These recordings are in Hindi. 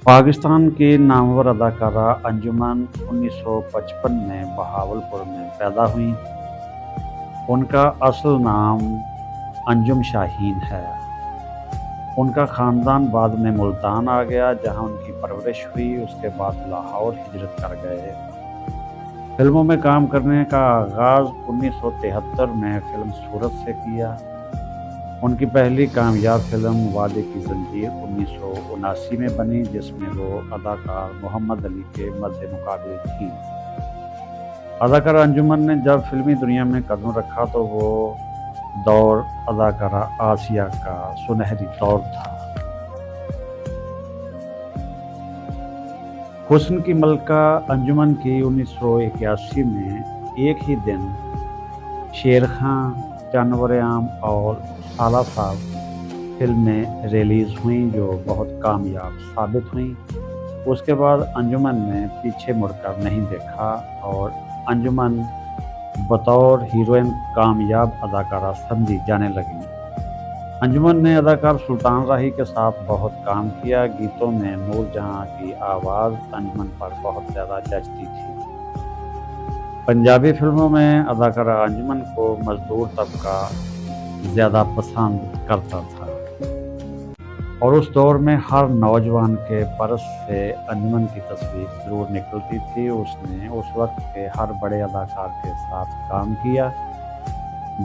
पाकिस्तान की नामवर अदाकारा अंजुमन 1955 में बहावलपुर में पैदा हुईं। उनका असल नाम अंजुम शाहीन है। उनका ख़ानदान बाद में मुल्तान आ गया, जहां उनकी परवरिश हुई। उसके बाद लाहौर हिजरत कर गए। फिल्मों में काम करने का आगाज़ 1973 में फ़िल्म सूरत से किया। उनकी पहली कामयाब फिल्म वादे की ज़ंजीर 1979 में बनी, जिसमें वो अदाकार मोहम्मद अली के मद्देमुकाबले थी। अदाकारा अंजुमन ने जब फिल्मी दुनिया में कदम रखा तो वो दौर अदाकारा आसिया का सुनहरी दौर था। हुस्न की मलका अंजुमन की 1981 में एक ही दिन शेर खां, जानवर आम और साला साहब फिल्में रिलीज़ हुईं, जो बहुत कामयाब साबित हुईं। उसके बाद अंजुमन ने पीछे मुड़कर नहीं देखा और अंजुमन बतौर हीरोइन कामयाब अदाकारा समझी जाने लगी। अंजुमन ने अदाकार सुल्तान राही के साथ बहुत काम किया। गीतों में नूरजहां की आवाज़ अंजुमन पर बहुत ज़्यादा जचती थी। पंजाबी फिल्मों में अदाकारा अंजुमन को मजदूर तबका ज़्यादा पसंद करता था और उस दौर में हर नौजवान के परस से अंजुमन की तस्वीर ज़रूर निकलती थी। उसने उस वक्त के हर बड़े अदाकार के साथ काम किया,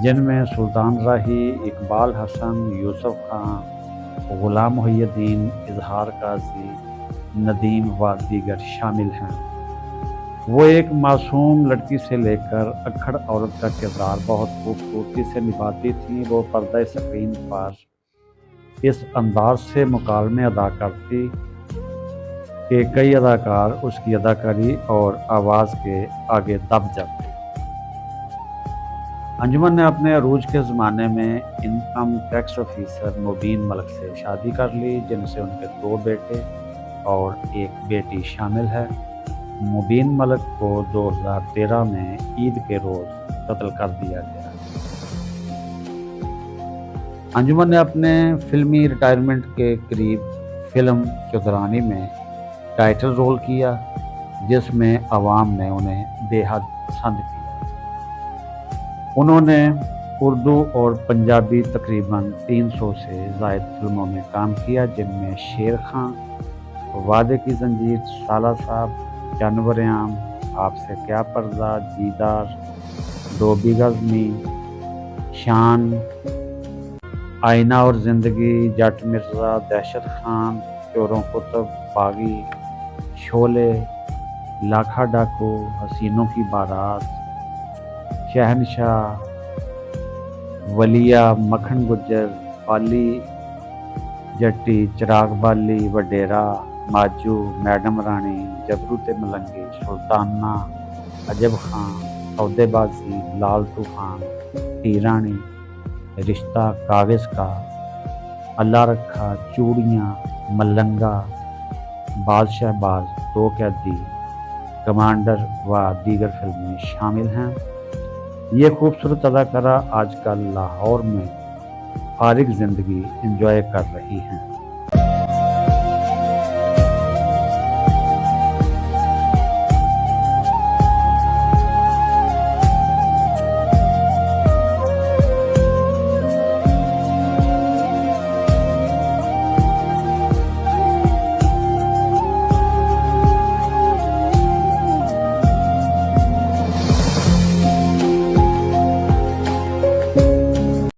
जिनमें सुल्तान राही, इकबाल हसन, यूसुफ खां, गुलाम मोहिउद्दीन, इजहार काजी, नदीम व दीगर शामिल हैं। वो एक मासूम लड़की से लेकर अक्खड़ औरत का किरदार बहुत खूबसूरती से निभाती थी। वो पर्दा स्क्रीन पर इस अंदाज से मुकालमे अदा करती कि कई अदाकार उसकी अदाकारी और आवाज़ के आगे दब जाते। अंजुमन ने अपने अरूज के ज़माने में इनकम टैक्स ऑफिसर मुबीन मलिक से शादी कर ली, जिनसे उनके 2 बेटे और 1 बेटी शामिल है। मुबीन मलिक को 2013 में ईद के रोज़ कत्ल कर दिया गया। अंजुमन ने अपने फिल्मी रिटायरमेंट के करीब फिल्म चौधरानी में टाइटल रोल किया, जिसमें अवाम ने उन्हें बेहद पसंद किया। उन्होंने उर्दू और पंजाबी तकरीबन 300 से ज़ायद फिल्मों में काम किया, जिनमें शेर खां, वादे की ज़ंजीर, साला साहब, जानवर आम, आपसे क्या पर्दा, दीदार, 2 बीघा ज़मीन, शान, आईना और ज़िंदगी, जट मिर्ज़ा, दहशत खान, चोरों कुतुब, बागी, शोले, लाखा डाकू, हसीनों की बारात, शहनशाह, वलिया, मक्खन गुज्जर, पाली जट्टी, चिराग बाली, वडेरा, माजू, मैडम रानी, जबरू ते मलंगी, सुल्ताना, अजब खां, सौदेबाजी, लाल तूफान, टी रानी, रिश्ता, कागज़ का, अल्लाह रखा, चूड़ियाँ, मलंगा, बादशाह बाज, 2 कैदी, कमांडर व दीगर फिल्में शामिल हैं। ये खूबसूरत अदाकारा आजकल लाहौर में फारिग ज़िंदगी एंजॉय कर रही हैं।